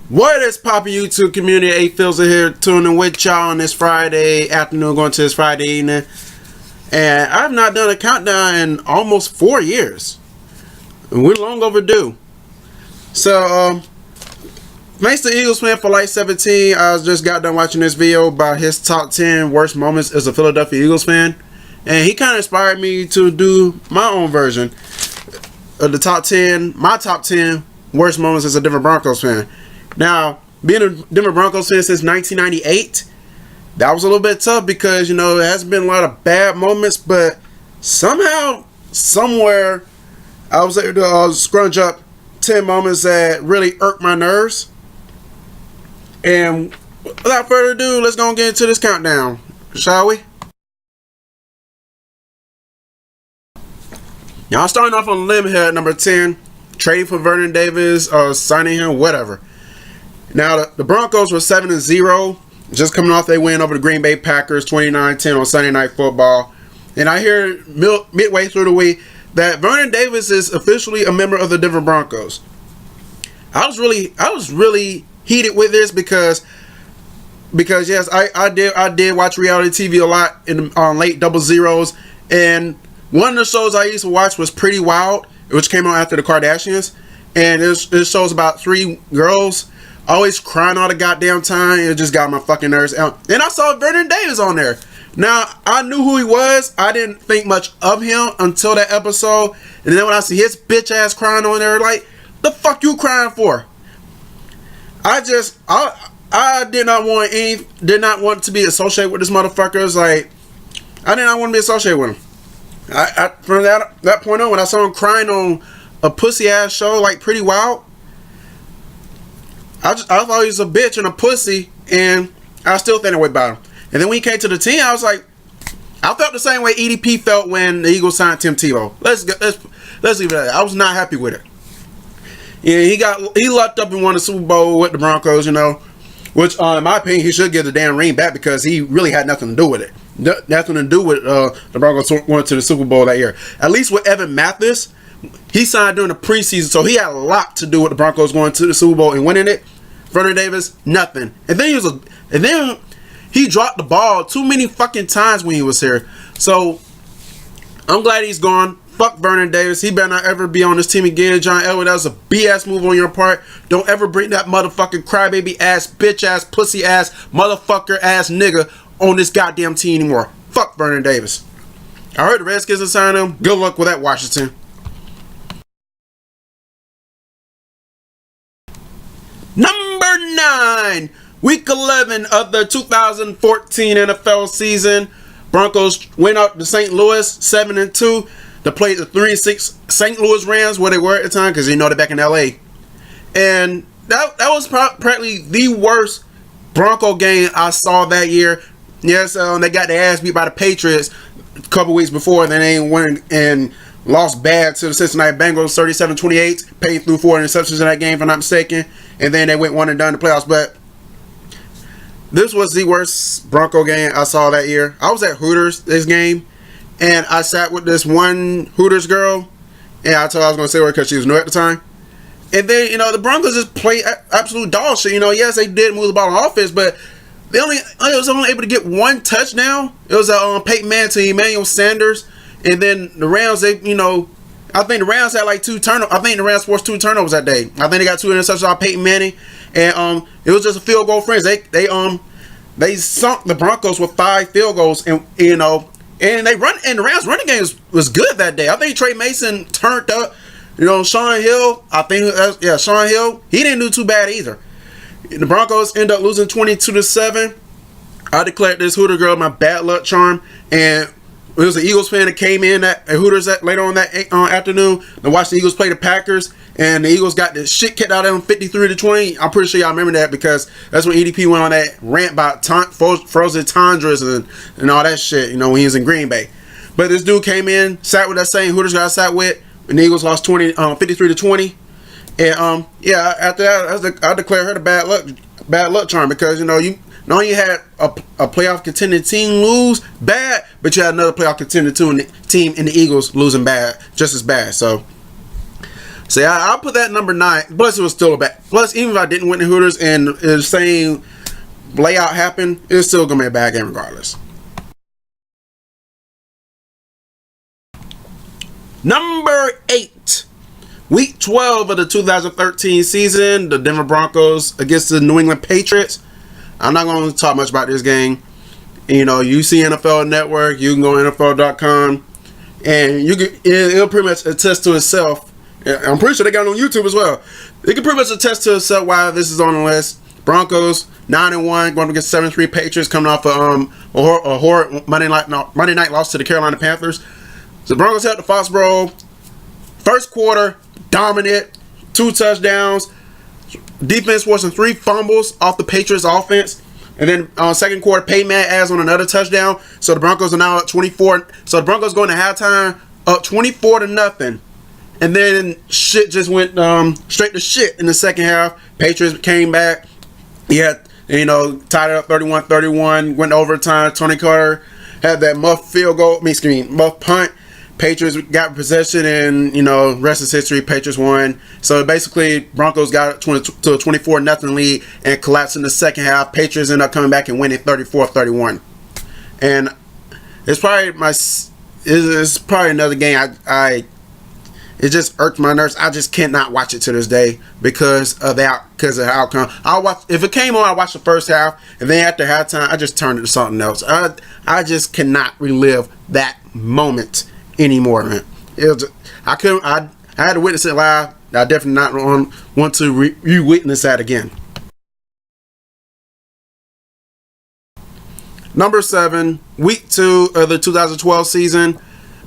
What is poppin' YouTube community? A-Fizzle here, tuning with y'all on this Friday afternoon, going to this Friday evening. And I've not done a countdown in almost 4 years. And we're long overdue. So, thanks to Eagles fan for like 17. I just got done watching this video about his top 10 worst moments as a Philadelphia Eagles fan. And he kind of inspired me to do my own version of the top 10, my top 10 worst moments as a Denver Broncos fan. Now, being a Denver Broncos fan since 1998, that was a little bit tough because, you know, there hasn't been a lot of bad moments, but somehow, somewhere, I was able to scrunch up 10 moments that really irked my nerves. And without further ado, let's go and get into this countdown, shall we? Y'all starting off on a limb here at number 10, trading for Vernon Davis, signing him, whatever. Now, the Broncos were 7-0, just coming off their win over the Green Bay Packers 29-10 on Sunday Night Football. And I hear midway through the week that Vernon Davis is officially a member of the Denver Broncos. I was really heated with this because yes, I did watch reality TV a lot on late double zeros, and one of the shows I used to watch was Pretty Wild, which came on after the Kardashians, and it shows about 3 girls always crying all the goddamn time. It just got my fucking nerves out. And I saw Vernon Davis on there. Now, I knew who he was. I didn't think much of him until that episode. And then when I see his bitch ass crying on there, like, the fuck you crying for? I did not want to be associated with this motherfucker. It's like, I did not want to be associated with him. From that point on, when I saw him crying on a pussy ass show like Pretty Wild, I thought he was a bitch and a pussy, and I still think that way about him. And then when he came to the team, I was like, I felt the same way EDP felt when the Eagles signed Tebow. Let's leave it at that. I was not happy with it. Yeah, he lucked up and won the Super Bowl with the Broncos, you know, which in my opinion he should get the damn ring back because he really had nothing to do with it. Nothing to do with the Broncos going to the Super Bowl that year. At least with Evan Mathis, he signed during the preseason, so he had a lot to do with the Broncos going to the Super Bowl and winning it. Vernon Davis, nothing. And then he dropped the ball too many fucking times when he was here. So I'm glad he's gone. Fuck Vernon Davis. He better not ever be on this team again. John Elway, that was a BS move on your part. Don't ever bring that motherfucking crybaby ass, bitch ass, pussy ass, motherfucker ass nigga on this goddamn team anymore. Fuck Vernon Davis. I heard the Redskins are signing him. Good luck with that, Washington. Number 9, week 11 of the 2014 NFL season. Broncos went out to St. Louis 7-2 to play the 3-6 St. Louis Rams, where they were at the time, because you know they're back in LA. And that was practically the worst Bronco game I saw that year. Yes, they got their ass beat by the Patriots a couple weeks before, then they went and lost bad to the Cincinnati Bengals 37-28. Paid through 4 interceptions in that game, if I'm not mistaken. And then they went 1 and done in the playoffs. But this was the worst Bronco game I saw that year. I was at Hooters this game, and I sat with this one Hooters girl, and I told her I was going to say her because she was new at the time. And then, you know, the Broncos just played absolute dog shit. You know, yes, they did move the ball on offense, but they was only able to get 1 touchdown. It was Peyton Manning to Emmanuel Sanders. And then the Rams, I think the Rams had like 2 turnovers. I think the Rams forced 2 turnovers that day. I think they got 2 interceptions out of Peyton Manning, and it was just a field goal friends. They sunk the Broncos with 5 field goals, and you know, and the Rams running game was good that day. I think Trey Mason turned up. You know, Sean Hill. Sean Hill. He didn't do too bad either. The Broncos end up losing 22-7. I declared this Hooter girl my bad luck charm, and it was an Eagles fan that came in at Hooters later on that afternoon to watch the Eagles play the Packers, and the Eagles got the shit kicked out of them 53-20. I'm pretty sure y'all remember that because that's when EDP went on that rant about frozen tundras and all that shit, you know, when he was in Green Bay. But this dude came in, sat with that same Hooters guy I sat with, and the Eagles lost 53-20. And yeah, after that, I declared her the bad luck charm because, you know, not only you had a playoff contending team lose bad, but you had another playoff contending team in the Eagles losing bad, just as bad. So, So yeah, I'll put that number 9. Plus, it was still a bad. Plus, even if I didn't win the Hooters and the same layout happened, it's still gonna be a bad game regardless. Number 8, Week 12 of the 2013 season, the Denver Broncos against the New England Patriots. I'm not going to talk much about this game. You know, you see NFL Network, you can go NFL.com, and it'll pretty much attest to itself. I'm pretty sure they got it on YouTube as well. It can pretty much attest to itself why this is on the list. Broncos 9-1, going against 7-3 Patriots, coming off a horrid Monday night loss to the Carolina Panthers. So the Broncos held the Foxborough. First quarter, dominant, 2 touchdowns. Defense forcing 3 fumbles off the Patriots offense. And then second quarter, Peyton Manning adds on another touchdown. So the Broncos are now at 24. So the Broncos going to halftime up 24-0. And then shit just went straight to shit in the second half. Patriots came back. Yeah, tied it up 31-31. Went to overtime. Tony Carter had that muff muff punt. Patriots got possession, and rest is history. Patriots won. So basically, Broncos got to a 24-0 lead and collapsed in the second half. Patriots ended up coming back and winning 34-31. And it's probably another game it just irked my nerves. I just cannot watch it to this day because of the outcome. If it came on, I watched the first half, and then after halftime, I just turned it to something else. I just cannot relive that moment anymore, man. I had to witness it live. I definitely not want to re-witness that again. Number 7, Week 2 of the 2012 season.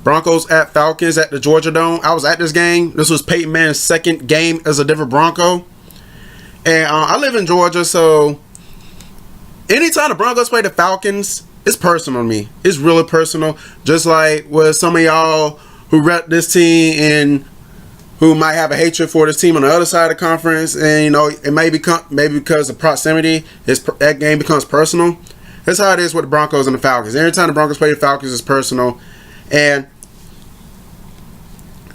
Broncos at Falcons at the Georgia Dome. I was at this game. This was Peyton Manning's second game as a Denver Bronco. And I live in Georgia, so anytime the Broncos play the Falcons, it's personal to me. It's really personal. Just like with some of y'all who rep this team and who might have a hatred for this team on the other side of the conference, and it may become maybe because of proximity, that game becomes personal. That's how it is with the Broncos and the Falcons. Every time the Broncos play the Falcons, it's personal. And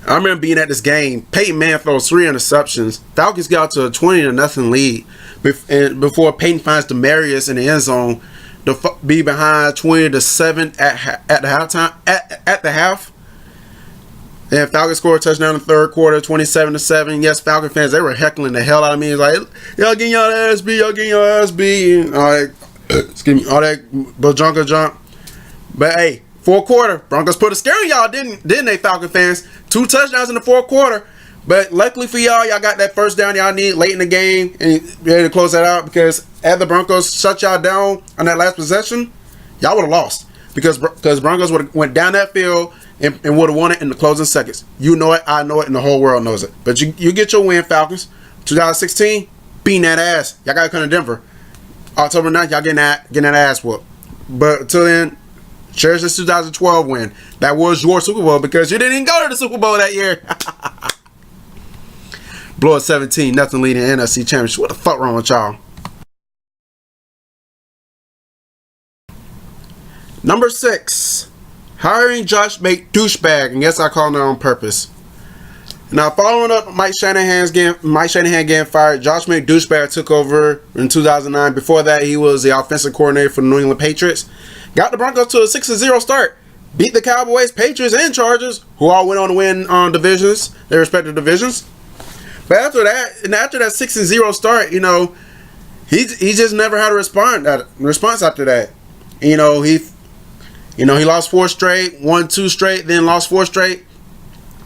I remember being at this game. Peyton Manning throws 3 interceptions. Falcons got to a 20-0 lead before Peyton finds Demarius in the end zone to be behind 20-7 at the halftime. At the half, and Falcons scored a touchdown in the third quarter, 27-7. Yes, Falcon fans, they were heckling the hell out of me. It's like, y'all getting your ass beat, y'all getting your ass beat, and all that. Excuse me, all that bajunka junk. But hey, fourth quarter, Broncos put a scare in y'all, didn't they, Falcon fans? 2 touchdowns in the fourth quarter. But luckily for y'all got that first down y'all need late in the game and be able to close that out, because as the Broncos shut y'all down on that last possession, y'all would have lost, because Broncos would have went down that field and would have won it in the closing seconds. You know it, I know it, and the whole world knows it. But you get your win, Falcons. 2016, beating that ass. Y'all got to come to Denver. October 9th, y'all getting that ass whooped. But until then, cherish this 2012 win. That was your Super Bowl, because you didn't even go to the Super Bowl that year. Blow at 17-0 leading NFC Championship. What the fuck wrong with y'all? Number 6, hiring Josh douchebag, and yes, I call him that on purpose. Now, following up Mike Shanahan getting fired, Josh douchebag took over in 2009. Before that, he was the offensive coordinator for the New England Patriots. Got the Broncos to a 6-0 start. Beat the Cowboys, Patriots, and Chargers, who all went on to win divisions, their respective divisions. But after that 6-0 start, he just never had a response after that. He lost 4 straight, won 2 straight, then lost 4 straight.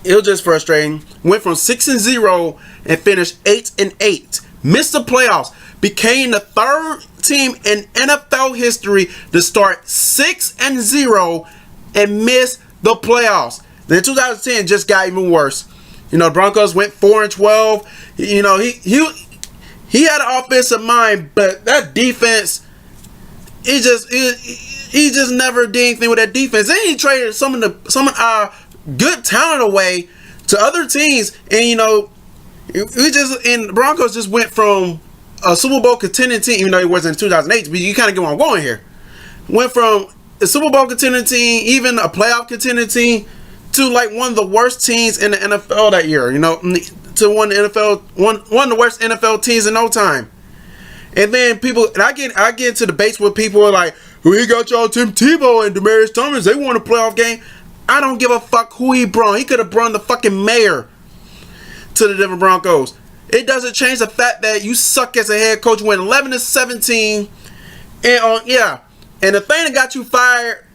It was just frustrating. Went from 6-0 and finished 8-8. Missed the playoffs. Became the 3rd team in NFL history to start 6-0 and miss the playoffs. Then 2010 just got even worse. The Broncos went 4-12. He had an offensive mind, but that defense, he just never did anything with that defense. Then he traded some of our good talent away to other teams, and the Broncos just went from a Super Bowl contending team, even though it wasn't in 2008. But you kind of get where I'm going here. Went from a Super Bowl contending team, even a playoff contending team, to like one of the worst teams in the NFL that year. to one of the worst NFL teams in no time. And then I get into debates with people like, who he got y'all Tim Tebow and Demaryius Thomas, they won a playoff game. I don't give a fuck who he brought. He could have brought the fucking mayor to the Denver Broncos. It doesn't change the fact that you suck as a head coach. Went 11-17, and and the thing that got you fired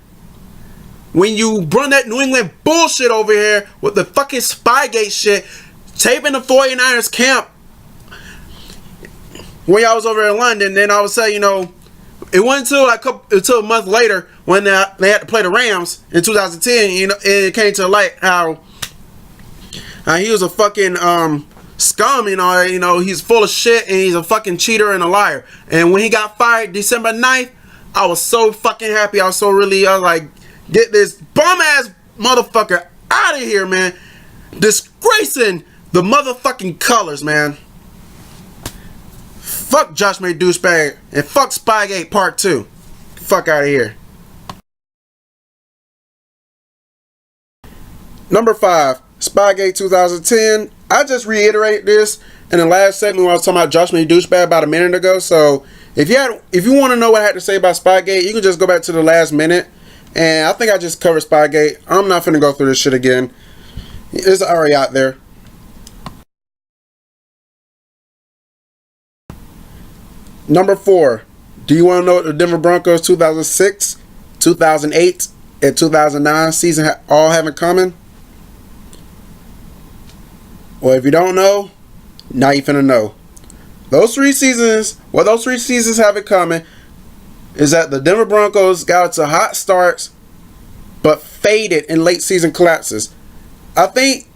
when you brought that New England bullshit over here with the fucking Spygate shit, taping the 49ers camp when y'all was over in London. Then I would say, it wasn't until a month later when they had to play the Rams in 2010. It came to light how he was a fucking scum. He's full of shit and he's a fucking cheater and a liar. And when he got fired December 9th, I was so fucking happy. I was like, get this bum ass motherfucker out of here, man. Disgracing the motherfucking colors, man. Fuck Josh May douchebag and fuck Spygate Part 2. Fuck out of here. Number 5, Spygate 2010. I just reiterated this in the last segment when I was talking about Josh May douchebag about a minute ago. So if you want to know what I had to say about Spygate, you can just go back to the last minute. And I think I just covered Spygate. I'm not finna go through this shit again. It's already out there. Number 4. Do you want to know what the Denver Broncos 2006, 2008, and 2009 season all have in common? Well, if you don't know, now you finna know. Those three seasons have in common is that the Denver Broncos got to hot starts but faded in late season collapses. I think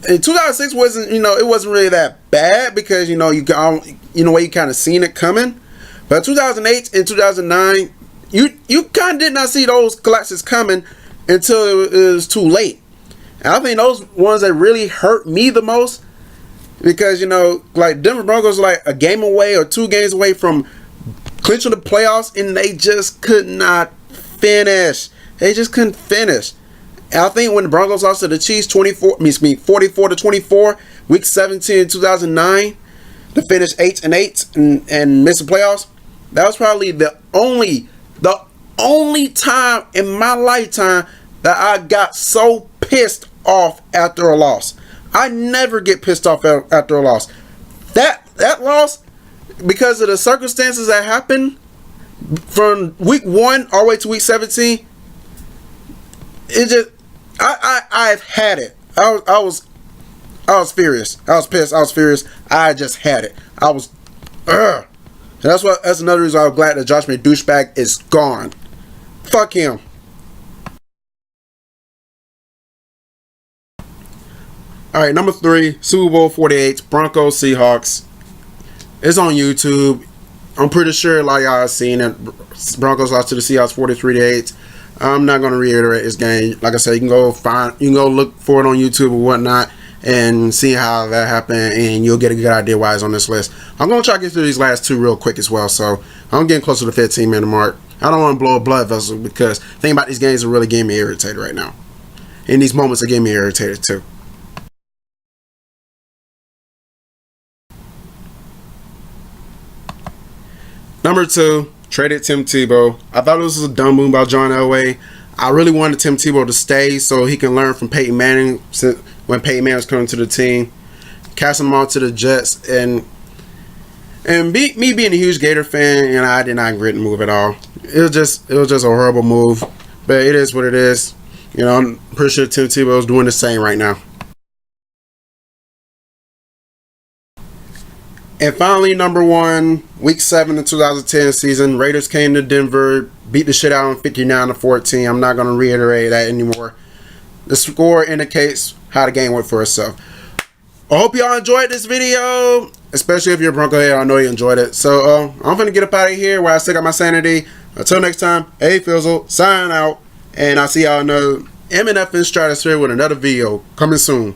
in 2006 wasn't really that bad because you kind of seen it coming. But 2008 and 2009, you kind of did not see those collapses coming until it was too late. And I think those ones that really hurt me the most because like Denver Broncos were like a game away or 2 games away from clinching the playoffs, and they just could not finish. They just couldn't finish. And I think when the Broncos lost to the Chiefs 44-24, week 17 in 2009, to finish 8-8 and miss the playoffs, that was probably the only time in my lifetime that I got so pissed off after a loss. I never get pissed off after a loss. That loss, because of the circumstances that happened from week 1 all the way to week 17, it just I've had it. I was furious. I was pissed. I was furious. I just had it. I was and that's another reason I'm glad that Josh May douchebag is gone. Fuck him. Alright, number 3, Super Bowl 48, Broncos Seahawks. It's on YouTube. I'm pretty sure a lot of y'all have seen it. Broncos lost to the Seahawks 43-8. I'm not gonna reiterate this game. Like I said, you can go look for it on YouTube or whatnot and see how that happened, and you'll get a good idea why it's on this list. I'm gonna try to get through these last 2 real quick as well. So I'm getting close to the 15-minute mark. I don't want to blow a blood vessel because think about these games are really getting me irritated right now. And these moments are getting me irritated too. Number 2, traded Tim Tebow. I thought this was a dumb move by John Elway. I really wanted Tim Tebow to stay so he can learn from Peyton Manning when Peyton Manning was coming to the team. Casting him on to the Jets. And me being a huge Gator fan, I did not regret the move at all. It was just a horrible move. But it is what it is. I'm pretty sure Tim Tebow is doing the same right now. And finally, number 1, week 7 of 2010 season, Raiders came to Denver, beat the shit out of them 59-14. I'm not going to reiterate that anymore. The score indicates how the game went for itself. I hope y'all enjoyed this video, especially if you're a Bronco head. I know you enjoyed it. So I'm going to get up out of here while I still got my sanity. Until next time, A-Fizzle, sign out. And I'll see y'all in the MNF Stratosphere with another video coming soon.